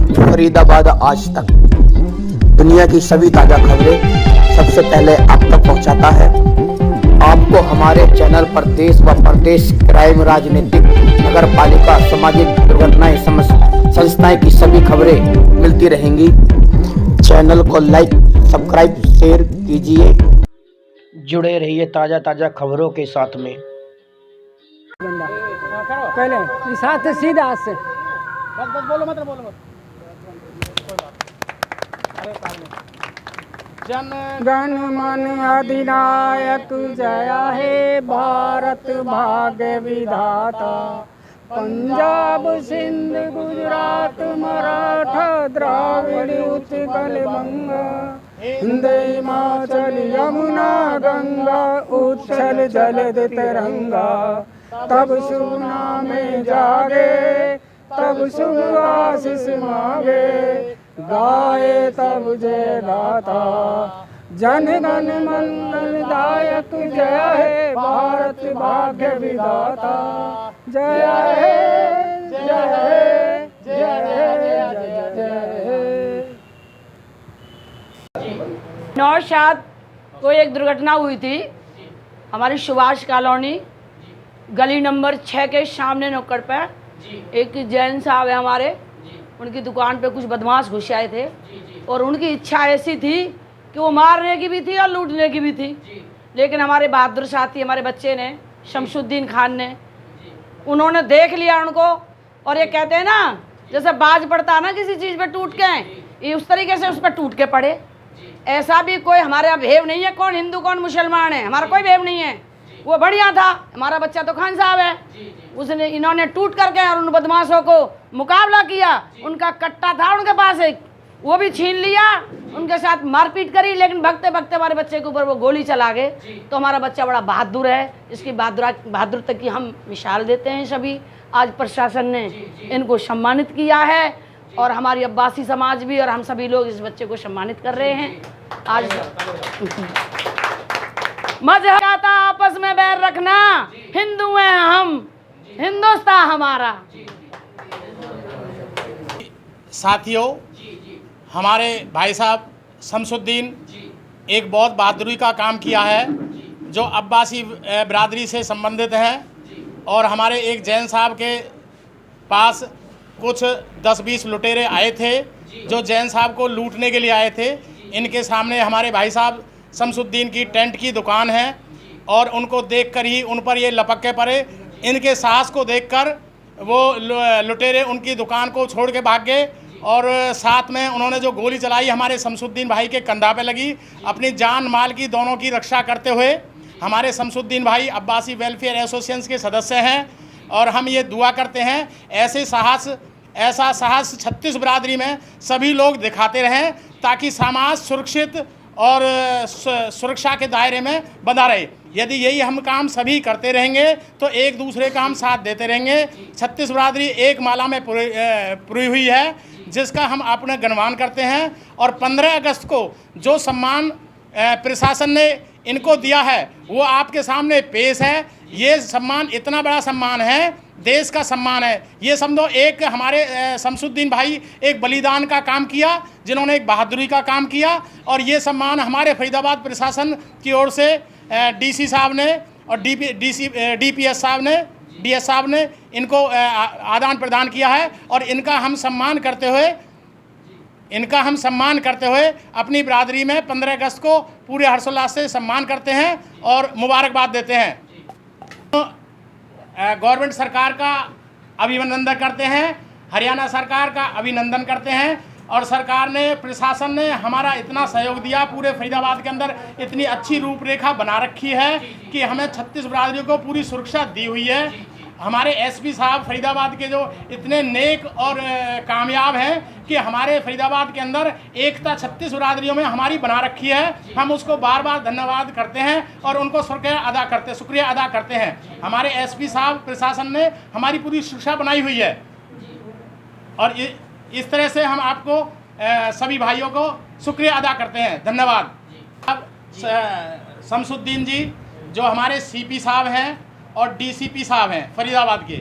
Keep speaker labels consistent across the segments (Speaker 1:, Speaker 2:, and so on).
Speaker 1: फरीदाबाद आज तक दुनिया की सभी ताजा खबरें सबसे पहले आप तक पहुंचाता है। आपको हमारे चैनल पर देश व प्रदेश, क्राइम, राजनीतिक, नगर पालिका, सामाजिक दुर्घटनाएं, संस्थाएं की सभी खबरें मिलती रहेंगी। चैनल को लाइक, सब्सक्राइब, शेयर कीजिए। जुड़े रहिए ताजा खबरों के साथ में।
Speaker 2: पहले साथ सीधा से
Speaker 3: बस बोलो मत जन
Speaker 2: गण मन अधिनायक जय हे भारत भाग्य विधाता। पंजाब सिंध गुजरात मराठा द्राविड़ उत्कल बंगा, हिंद हिमाचल यमुना गंगा, उच्छल जलद तिरंगा। तब शुभ नामे जागे, तब शुभ आशीष मांगे, गाए तब जय गाथा। जन गण मंगल दायक जय हे भारत भाग्य विधाता। जय हे जय हे जय हे जय हे।
Speaker 4: नौशाद को एक दुर्घटना हुई थी हमारी सुभाष कॉलोनी गली नंबर 6 के सामने नुक्कड़ पे। एक जैन साहब है हमारे, उनकी दुकान पे कुछ बदमाश घुस आए थे और उनकी इच्छा ऐसी थी कि वो मारने की भी थी और लूटने की भी थी। लेकिन हमारे बहादुर साथी, हमारे बच्चे ने, शमसुद्दीन खान ने, उन्होंने देख लिया उनको। और ये कहते हैं ना, जैसे बाज पड़ता है ना किसी चीज़ पे टूट के, ये उस तरीके से उस पर टूट के पड़े। ऐसा भी कोई हमारे यहाँ भेव नहीं है, कौन हिंदू कौन मुसलमान है, हमारा कोई भेव नहीं है। वो बढ़िया था, हमारा बच्चा तो खान साहब है। उसने इन्होंने टूट करके और उन बदमाशों को मुकाबला किया। उनका कट्टा था उनके पास एक, वो भी छीन लिया, उनके साथ मारपीट करी। लेकिन भगते भगते हमारे बच्चे के ऊपर वो गोली चला गए। तो हमारा बच्चा बड़ा बहादुर है, इसकी बहादुरता की हम मिसाल देते हैं सभी। आज प्रशासन ने इनको सम्मानित किया है और हमारी अब्बासी समाज भी और हम सभी लोग इस बच्चे को सम्मानित कर रहे हैं आज। मजहब आता आपस में बैर रखना, हिंदू हैं हम, हिंदुस्तान हमारा।
Speaker 3: साथियों, हमारे भाई साहब शमसुद्दीन एक बहुत बहादुरी का काम किया है, जो अब्बासी बिरादरी से संबंधित हैं। और हमारे एक जैन साहब के पास कुछ 10-20 लुटेरे आए थे जो जैन साहब को लूटने के लिए आए थे। इनके सामने हमारे भाई साहब शमसुद्दीन की टेंट की दुकान है और उनको देखकर ही उन पर ये लपक के पड़े। इनके साहस को देखकर वो लुटेरे उनकी दुकान को छोड़ के भाग गए और साथ में उन्होंने जो गोली चलाई हमारे शमसुद्दीन भाई के कंधा पे लगी। अपनी जान माल की दोनों की रक्षा करते हुए हमारे शमसुद्दीन भाई अब्बासी वेलफेयर एसोसिएशन के सदस्य हैं। और हम ये दुआ करते हैं ऐसा साहस 36 बिरादरी में सभी लोग दिखाते रहें, ताकि समाज सुरक्षित और सुरक्षा के दायरे में बना रहे। यदि यही हम काम सभी करते रहेंगे तो एक दूसरे का हम साथ देते रहेंगे। 36 बिरादरी एक माला में पुरी हुई है, जिसका हम अपने गणवान करते हैं। और 15 अगस्त को जो सम्मान प्रशासन ने इनको दिया है वो आपके सामने पेश है। ये सम्मान इतना बड़ा सम्मान है, देश का सम्मान है। ये समझो एक हमारे शमसुद्दीन भाई एक बलिदान का काम किया, जिन्होंने एक बहादुरी का काम किया। और ये सम्मान हमारे फरीदाबाद प्रशासन की ओर से डीसी साहब ने और डीपीएस साहब ने, डीएस साहब ने इनको आदान प्रदान किया है। और इनका हम सम्मान करते हुए अपनी बिरादरी में 15 अगस्त को पूरे हर्षोल्लास से सम्मान करते हैं और मुबारकबाद देते हैं। गवर्नमेंट सरकार का अभिनंदन करते हैं, हरियाणा सरकार का अभिनंदन करते हैं। और सरकार ने, प्रशासन ने हमारा इतना सहयोग दिया, पूरे फरीदाबाद के अंदर इतनी अच्छी रूपरेखा बना रखी है कि हमें 36 बिरादरियों को पूरी सुरक्षा दी हुई है। हमारे एसपी साहब फरीदाबाद के जो इतने नेक और कामयाब हैं कि हमारे फरीदाबाद के अंदर एकता 36 बिरादरियों में हमारी बना रखी है। हम उसको बार बार धन्यवाद करते हैं और उनको शुक्रिया अदा करते हैं। हमारे एसपी साहब, प्रशासन ने हमारी पूरी सुरक्षा बनाई हुई है। और इस तरह से हम आपको सभी भाइयों को शुक्रिया अदा करते हैं। धन्यवाद। अब शमसुद्दीन जी जो हमारे सीपी साहब हैं और डीसीपी साहब हैं फरीदाबाद के,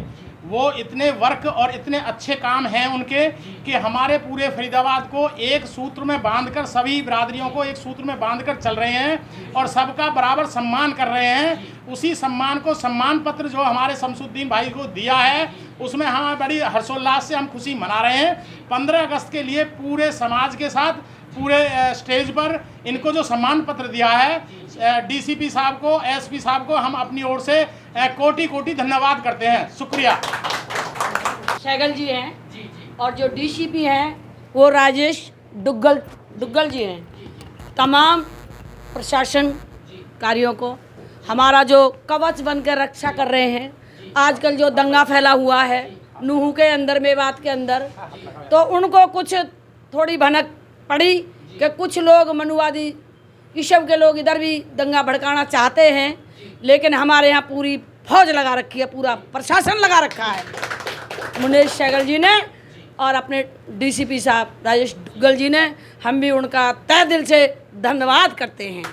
Speaker 3: वो इतने वर्क और इतने अच्छे काम हैं उनके कि हमारे पूरे फरीदाबाद को एक सूत्र में बांधकर, सभी बिरादरियों को एक सूत्र में बांधकर चल रहे हैं और सबका बराबर सम्मान कर रहे हैं। उसी सम्मान को, सम्मान पत्र जो हमारे शमसुद्दीन भाई को दिया है, उसमें हम बड़ी हर्षोल्लास से हम खुशी मना रहे हैं। 15 अगस्त के लिए पूरे समाज के साथ पूरे स्टेज पर इनको जो सम्मान पत्र दिया है, डीसीपी साहब को, एसपी साहब को हम अपनी ओर से कोटि कोटि धन्यवाद करते हैं। शुक्रिया।
Speaker 4: सहगल जी हैं और जो डीसीपी हैं वो राजेश दुग्गल जी हैं। तमाम प्रशासन कार्यों को हमारा जो कवच बनकर रक्षा कर रहे हैं। आजकल जो दंगा फैला हुआ है नूह के अंदर, मेवात के अंदर, तो उनको कुछ थोड़ी भनक पड़ी कि कुछ लोग मनुवादी ईशव के लोग इधर भी दंगा भड़काना चाहते हैं, लेकिन हमारे यहाँ पूरी फौज लगा रखी है, पूरा प्रशासन लगा रखा है मुनीश सहगल जी ने और अपने डीसीपी साहब राजेश दुग्गल जी ने। हम भी उनका तहे दिल से धन्यवाद करते हैं।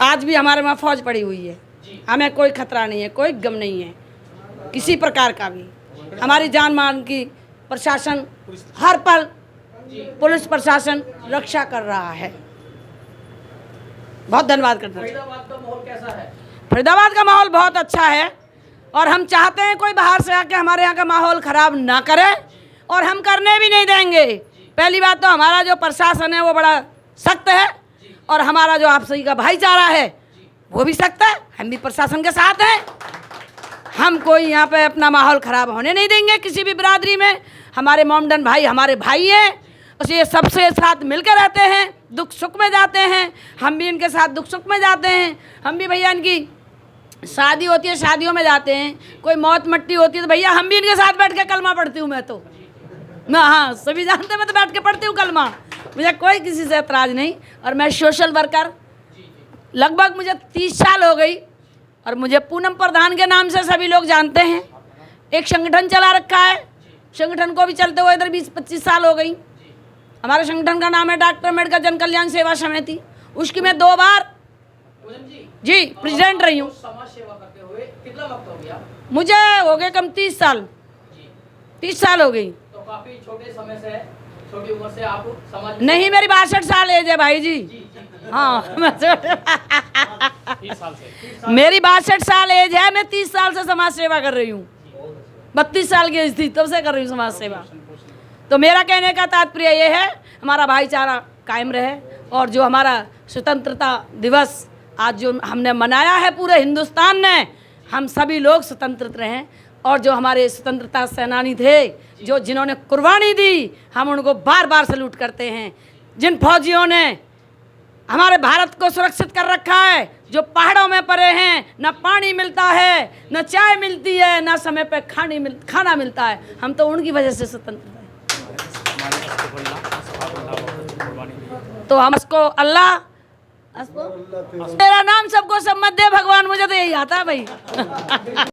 Speaker 4: आज भी हमारे वहाँ फौज पड़ी हुई है, हमें कोई खतरा नहीं है, कोई गम नहीं है किसी प्रकार का भी। हमारी जान मान की प्रशासन हर पल, पुलिस प्रशासन रक्षा कर रहा है। बहुत धन्यवाद करते हैं।
Speaker 5: फरीदाबाद का माहौल कैसा है?
Speaker 4: फरीदाबाद का माहौल बहुत अच्छा है और हम चाहते हैं कोई बाहर से आके हमारे यहाँ का माहौल ख़राब ना करे और हम करने भी नहीं देंगे। पहली बात तो हमारा जो प्रशासन है वो बड़ा सख्त है और हमारा जो आपसी का भाईचारा है वो भी सख्त है। हम भी प्रशासन के साथ हैं। हम कोई यहाँ पे अपना माहौल ख़राब होने नहीं देंगे किसी भी बिरादरी में। हमारे मोमडन भाई हमारे भाई हैं, ये सबसे साथ मिलकर रहते हैं, दुख सुख में जाते हैं। हम भी इनके साथ दुख सुख में जाते हैं। हम भी भैया इनकी शादी होती है शादियों में जाते हैं, कोई मौत मट्टी होती है तो भैया हम भी इनके साथ बैठ के कलमा पढ़ती हूँ। मैं हाँ सभी जानते हैं, मैं तो बैठ के पढ़ती हूँ कलमा, मुझे कोई किसी से एतराज़ नहीं। और मैं सोशल वर्कर लगभग मुझे 30 साल हो गई और मुझे पूनम प्रधान के नाम से सभी लोग जानते हैं। एक संगठन चला रखा है, संगठन को भी चलते हुए इधर 20-25 साल हो गई। हमारे संगठन का नाम है डॉक्टर अम्बेडकर जन कल्याण सेवा समिति। उसकी मैं 2 बार जी प्रेसिडेंट रही हूँ।
Speaker 5: समाज सेवा करते हुए कितना वक्त हो गया?
Speaker 4: मुझे हो गए कम 30 साल, 30 साल हो गई।
Speaker 5: तो काफी छोटे समय से, छोटी उम्र से आप समाज
Speaker 4: नहीं, मेरी 62 साल एज है भाई जी। हाँ मैं
Speaker 3: 30 साल से
Speaker 4: मेरी 62 साल एज है। मैं 30 साल से समाज सेवा कर रही हूँ। 32 साल की एज थी तब से कर रही हूँ समाज सेवा। तो मेरा कहने का तात्पर्य ये है हमारा भाईचारा कायम रहे और जो हमारा स्वतंत्रता दिवस आज जो हमने मनाया है पूरे हिंदुस्तान ने, हम सभी लोग स्वतंत्र रहें और जो हमारे स्वतंत्रता सेनानी थे, जो जिन्होंने कुर्बानी दी, हम उनको बार बार सैल्यूट करते हैं। जिन फौजियों ने हमारे भारत को सुरक्षित कर रखा है, जो पहाड़ों में पड़े हैं, न पानी मिलता है, न चाय मिलती है, न समय पे खाना मिलता है, हम तो उनकी वजह से स्वतंत्र हैं। तो हम इसको अल्लाह, तेरा नाम सबको सम्मत दे भगवान, मुझे तो यही आता है भाई।